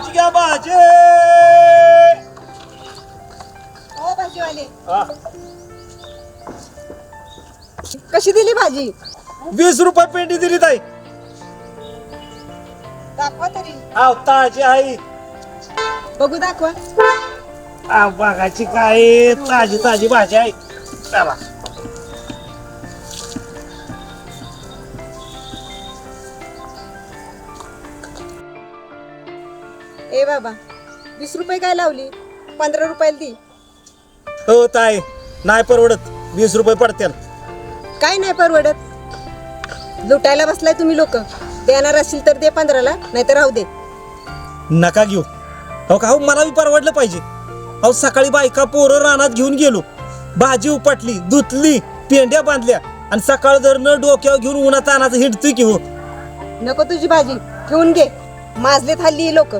भाजी घ्या भाजी. हो भाजीवाले, हा, कशी दिली भाजी? 20 रुपये पेंडी दिली ताई. दाखवा तरी. आव ताजी आहे. बघू दाखवा. आव बघायची काय ताजी ताजी भाजी आहे. चला. ए बाबा, 20 रुपये काय लावली? 15 रुपयाला दी. हो ताई, नाही परवडत. 20 रुपये पडतील. काय नाही परवडत? लुटायला बसलाय तुम्ही लोक. देणार असतील तर दे 15ला, नाही तर राहू दे. नका घेऊ. हो का, हो मला बी परवडलं पाहिजे. अहो सकाळी बायका पोरं रानात घेऊन गेलो, भाजी उपटली, धुतली, पेंड्या बांधल्या आणि सकाळ जर न डोक्यावर घेऊन उन्हात आणायचं हिंडतोय की हो. नको तुझी भाजी, घेऊन घे. माजलेत हल्ली लोक.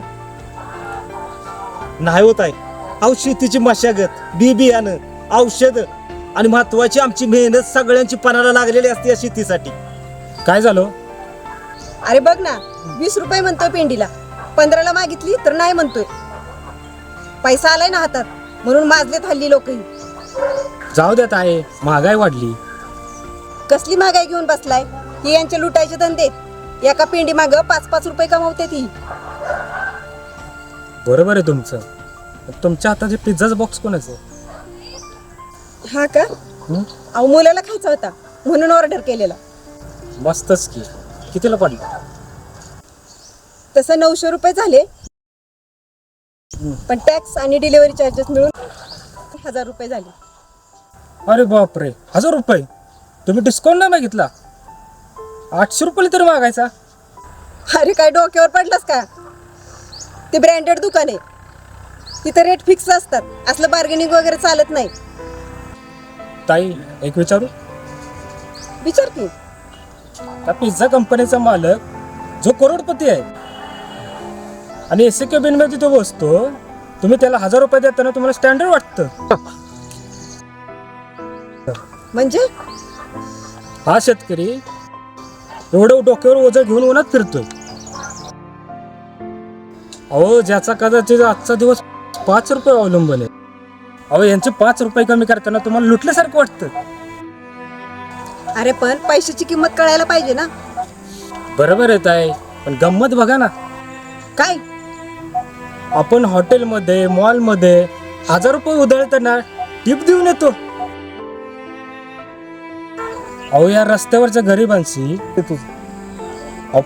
नाही होत आहे. अहो शेतीची मशागत, बी बियाणं, औषध आणि महत्वाची आमची मेहनत सगळ्यांची पणाला लागलेली असते या शेतीसाठी. काय झालं? अरे बघ ना, 20 रुपये म्हणतोय पेंडीला, 15ला मागितली तर नाही म्हणतोय. पैसा आलाय ना हातात, म्हणून माजलेत हल्ली लोकही. जाऊ द्यात आहे, महागाई वाढली. कसली महागाई घेऊन बसलाय? ही यांचे लुटायचे धंदे. एका पेंडी माग 5-5 रुपये कमावते ती. बरोबर आहे तुमचं. तुमच्या हाताचे पिझ्झाचा बॉक्स कोणाचं? हा का? अहो मुलाला खायचा होता म्हणून ऑर्डर केलेला. मस्तच की. कितीला पडलं? तसं 900 रुपये झाले, पण टॅक्स आणि डिलिव्हरी चार्जेस मिळून 1000 रुपये झाले. अरे बापरे, 1000 रुपये? तुम्ही डिस्काउंट नाही मागितला? 800 रुपये तरी मागायचा. अरे काय डोक्यावर पडलास का? ते ब्रँडेड दुकान आहे, तिथे रेट फिक्स असतात. असलं बार्गेनिंग वगैरे चालत नाही. ताई, एक विचारू? विचार की. त्या पिझ्झा कंपनीचा मालक जो करोडपती आहे आणि एसी कॅबिन मध्ये तो बसतो, तुम्ही त्याला 1000 रुपये देताना तुम्हाला स्टँडर्ड वाटतं? म्हणजे हा शेतकरी एवढं डोक्यावर ओझं घेऊन उन्हात फिरतोय. अहो ज्याचा कदाचित आजचा दिवस 5 रुपये अवलंबून आहे. अहो यांचे 5 रुपये कमी करताना तुम्हाला लुटल्यासारखं वाटतं. अरे पण पैशाची किंमत कळायला पाहिजे ना. बरोबर येत आहे, पण गंमत बघा ना. काय? आपण हॉटेलमध्ये, मॉलमध्ये 1000 रुपये उधळताना टिप देऊन येतो. अहो या रस्त्यावरच्या गरिबांशी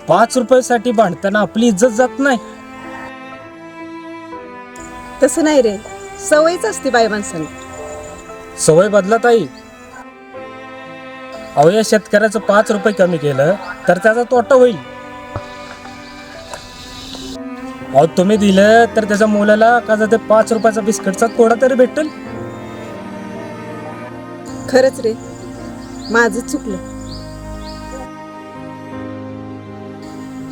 5 रुपयासाठी भांडताना आपली इज्जत जात नाही. तसं नाही रे, सवयच असते बाई माणसाला. सवय बदलत आहे. अहो या शेतकऱ्याचं 5 रुपये कमी केलं तर त्याचा तोटा होईल. अहो तुम्ही दिलं तर त्याच्या मुलाला का ते 5 रुपयाचा बिस्किटचा कोडा तरी भेटेल. खरंच रे, माझं चुकलं.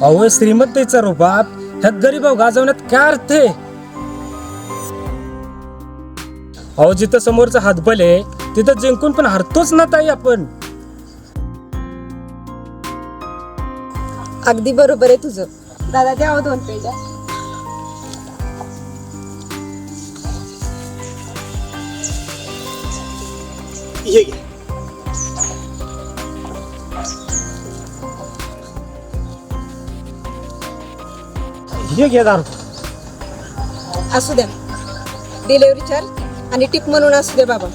अहो श्रीमंतीचा रुबाब ह्या गरीबाव गाजवण्यात काय अर्थ आहे? अहो जिथं समोरचा हातबल आहे तिथं जिंकून पण हरतोच ना ताई आपण. अगदी बरोबर आहे तुझं. दादा द्यावं 2 पेंड्या. ये घे. हे घे दारू. असू द्या, डिलिव्हरी चार्ज आणि टिप म्हणून असू दे बाबा.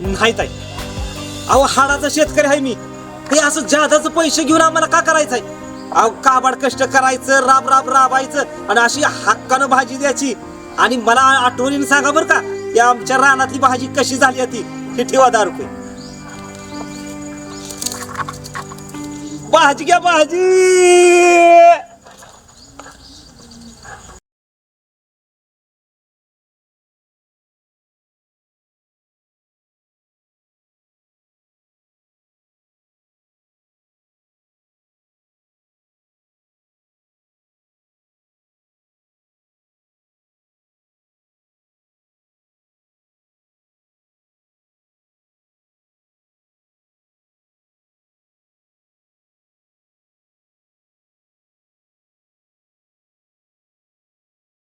नाही ताई. अहो हाडाचा शेतकरी आहे मी. हे असं जादाचं पैसे घेऊन आम्हाला का करायचंय? अहो काबाड कष्ट करायचं, राब राब राबायचं आणि अशी हक्कानं भाजी द्यायची. आणि मला आठवणीने सांगा बरं का, या आमच्या रानातली भाजी कशी झाली होती. हे ठेवा 10 रुपये. भाजी घ्या भाजी.